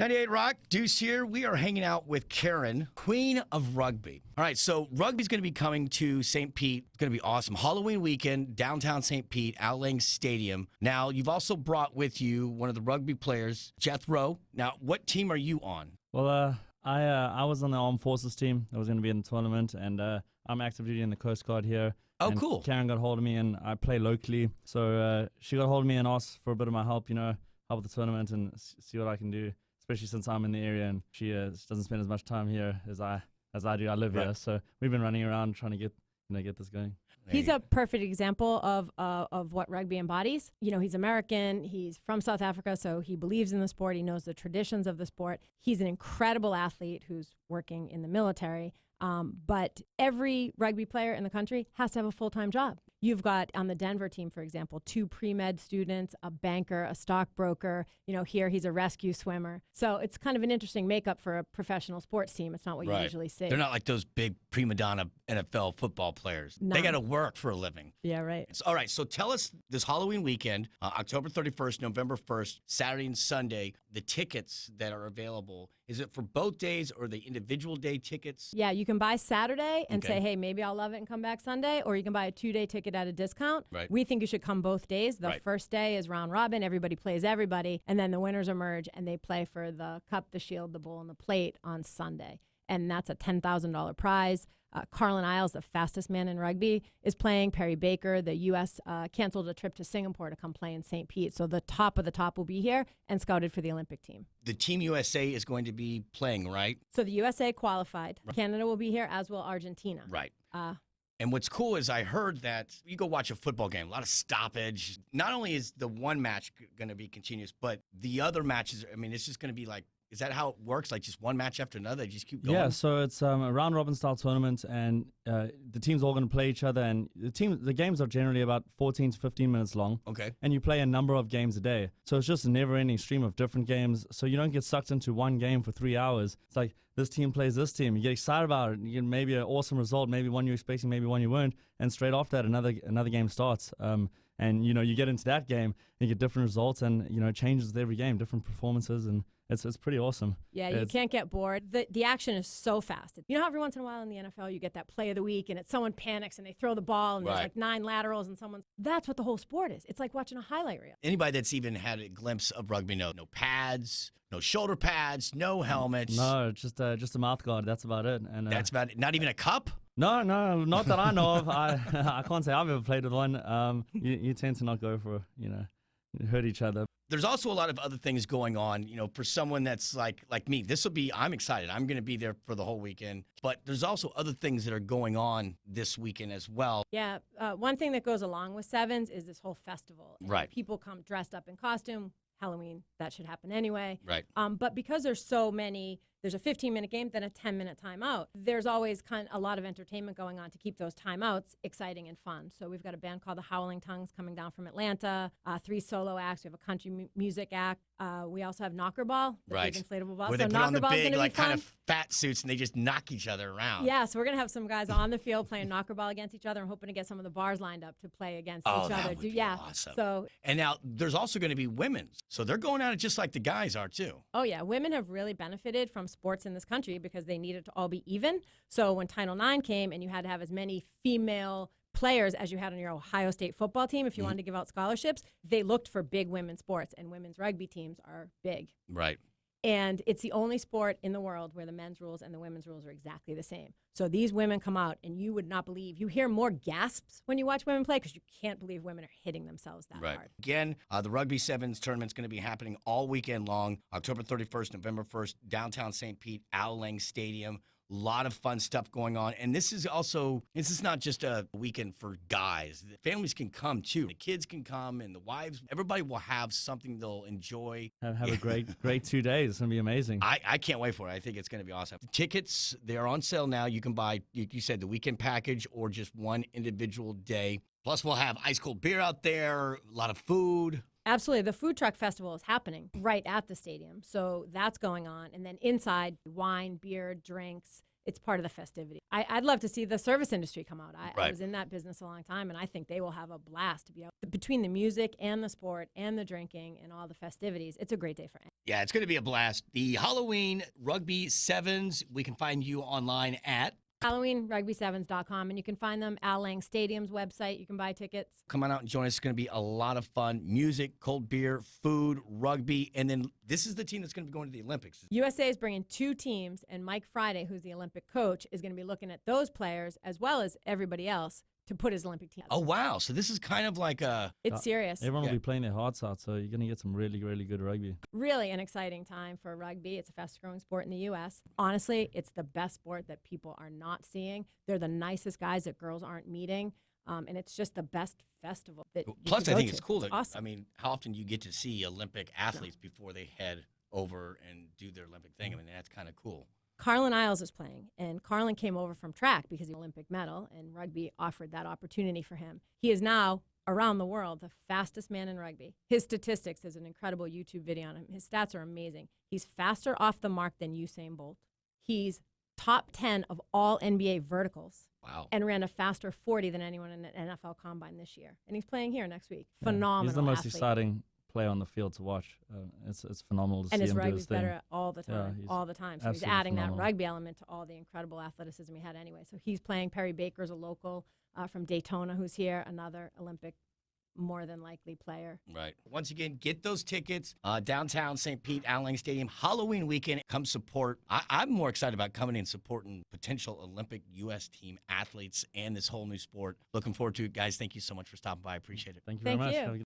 98 Rock, Deuce here. We are hanging out with Karyne, Queen of Rugby. All right, so rugby's going to be coming to St. Pete. It's going to be awesome. Halloween weekend, downtown St. Pete, Lang Stadium. Now, you've also brought with you one of the rugby players, Jethro. Now, what team are you on? Well, I was on the Armed Forces team. I was going to be in the tournament, and I'm active duty in the Coast Guard here. Oh, and cool. Karyne got hold of me, and I play locally. So she got hold of me and asked for a bit of my help, help with the tournament and see what I can do, especially since I'm in the area and she doesn't spend as much time here as I do. I live here. So we've been running around trying to get this going. He's a perfect example of what rugby embodies. He's American. He's from South Africa, so he believes in the sport. He knows the traditions of the sport. He's an incredible athlete who's working in the military. But every rugby player in the country has to have a full-time job. You've got, on the Denver team, for example, 2 pre-med students, a banker, a stockbroker. Here he's a rescue swimmer. So it's kind of an interesting makeup for a professional sports team. It's not what you usually see. They're not like those big prima donna NFL football players. No. They got to work for a living. Yeah, right. All right, so tell us this Halloween weekend, October 31st, November 1st, Saturday and Sunday, the tickets that are available. Is it for both days or the individual day tickets? Yeah, you can buy Saturday and say, hey, maybe I'll love it and come back Sunday, or you can buy a 2-day ticket at a discount. Right. We think you should come both days. The first day is round robin. Everybody plays everybody, and then the winners emerge, and they play for the cup, the shield, the bowl, and the plate on Sunday. And that's a $10,000 prize. Carlin Isles, the fastest man in rugby, is playing. Perry Baker, the U.S. Canceled a trip to Singapore to come play in St. Pete. So the top of the top will be here and scouted for the Olympic team. The Team USA is going to be playing, right? So the USA qualified. Canada will be here, as will Argentina. Right. And what's cool is I heard that you go watch a football game, a lot of stoppage. Not only is the one match going to be continuous, but the other matches, it's just going to be like, is that how it works? Like just one match after another? They just keep going? Yeah, so it's a round-robin style tournament, and the teams all going to play each other. And the games are generally about 14 to 15 minutes long. Okay. And you play a number of games a day. So it's just a never-ending stream of different games. So you don't get sucked into one game for 3 hours. It's like this team plays this team. You get excited about it. You get maybe an awesome result, maybe one you're expecting, maybe one you weren't. And straight after that, another game starts. And you get into that game, and you get different results, and it changes with every game, different performances, and it's pretty awesome. Yeah, you can't get bored. The action is so fast. How every once in a while in the NFL you get that play of the week, and it's someone panics and they throw the ball, and there's like 9 laterals, and that's what the whole sport is. It's like watching a highlight reel. Anybody that's even had a glimpse of rugby no pads, no shoulder pads, no helmets. No, just a mouth guard. That's about it. And that's about it. Not even a cup? No, not that I know of. I can't say I've ever played with one. You tend to not go for, hurt each other. There's also a lot of other things going on, for someone that's like me. I'm excited. I'm going to be there for the whole weekend. But there's also other things that are going on this weekend as well. Yeah, one thing that goes along with Sevens is this whole festival. Right. People come dressed up in costume. Halloween, that should happen anyway. Right. But because there's so many, there's a 15-minute game, then a 10-minute timeout. There's always a lot of entertainment going on to keep those timeouts exciting and fun. So we've got a band called the Howling Tongues coming down from Atlanta, 3 solo acts. We have a country music act. We also have Knockerball, the big inflatable ball. Where they put on the big, kind of fat suits, and they just knock each other around. Yeah, so we're going to have some guys on the field playing Knockerball against each other and hoping to get some of the bars lined up to play against each other. That would be awesome. And now there's also going to be women's. So they're going at it just like the guys are, too. Oh, yeah. Women have really benefited from sports in this country because they needed to all be even. So when Title IX came and you had to have as many female players as you had on your Ohio State football team, if you wanted to give out scholarships, they looked for big women's sports, and women's rugby teams are big. Right. And it's the only sport in the world where the men's rules and the women's rules are exactly the same. So these women come out, and you would not believe. You hear more gasps when you watch women play because you can't believe women are hitting themselves that hard. Again, the Rugby Sevens tournament's going to be happening all weekend long, October 31st, November 1st, downtown St. Pete, Lang Stadium. A lot of fun stuff going on. And this is not just a weekend for guys. The families can come, too. The kids can come, and the wives. Everybody will have something they'll enjoy. Have a great 2 days. It's going to be amazing. I can't wait for it. I think it's going to be awesome. The tickets, they're on sale now. You can buy, you said, the weekend package or just one individual day. Plus, we'll have ice cold beer out there, a lot of food. Absolutely. The food truck festival is happening right at the stadium. So that's going on. And then inside, wine, beer, drinks. It's part of the festivity. I'd love to see the service industry come out. I was in that business a long time, and I think they will have a blast to be out. Between the music and the sport and the drinking and all the festivities, it's a great day for anyone. Yeah, it's going to be a blast. The Halloween Rugby Sevens, we can find you online at HalloweenRugby7s.com, and you can find them Al Lang Stadium's website. You can buy tickets. Come on out and join us. It's going to be a lot of fun. Music, cold beer, food, rugby, and then this is the team that's going to be going to the Olympics. USA is bringing 2 teams, and Mike Friday, who's the Olympic coach, is going to be looking at those players as well as everybody else to put his Olympic team. Oh, wow. So this is kind of like a... It's serious. Everyone will be playing their hearts out, so you're going to get some really, really good rugby. Really an exciting time for rugby. It's a fast-growing sport in the U.S. Honestly, it's the best sport that people are not seeing. They're the nicest guys that girls aren't meeting, and it's just the best festival. That Plus, I think it's cool. It's awesome. I mean, how often you get to see Olympic athletes before they head over and do their Olympic thing? I mean, that's kind of cool. Carlin Isles is playing, and Carlin came over from track because he Olympic medal, and rugby offered that opportunity for him. He is now, around the world, the fastest man in rugby. His statistics, there's an incredible YouTube video on him. His stats are amazing. He's faster off the mark than Usain Bolt. He's top 10 of all NBA verticals. Wow. And ran a faster 40 than anyone in an NFL combine this year. And he's playing here next week. Phenomenal He's the most athlete. exciting player on the field to watch. It's phenomenal to see And his him do rugby's his thing. better all the time, he's all the time. So he's absolutely adding phenomenal. that rugby element to all the incredible athleticism he had anyway. So he's playing. Perry Baker's a local from Daytona who's here, another Olympic more than likely player. Right. Once again, get those tickets. Downtown St. Pete, Al Lang Stadium, Halloween weekend. Come support. I'm more excited about coming and supporting potential Olympic U.S. team athletes and this whole new sport. Looking forward to it, guys. Thank you so much for stopping by. I appreciate it. Thank you very Thank much. you. Have a good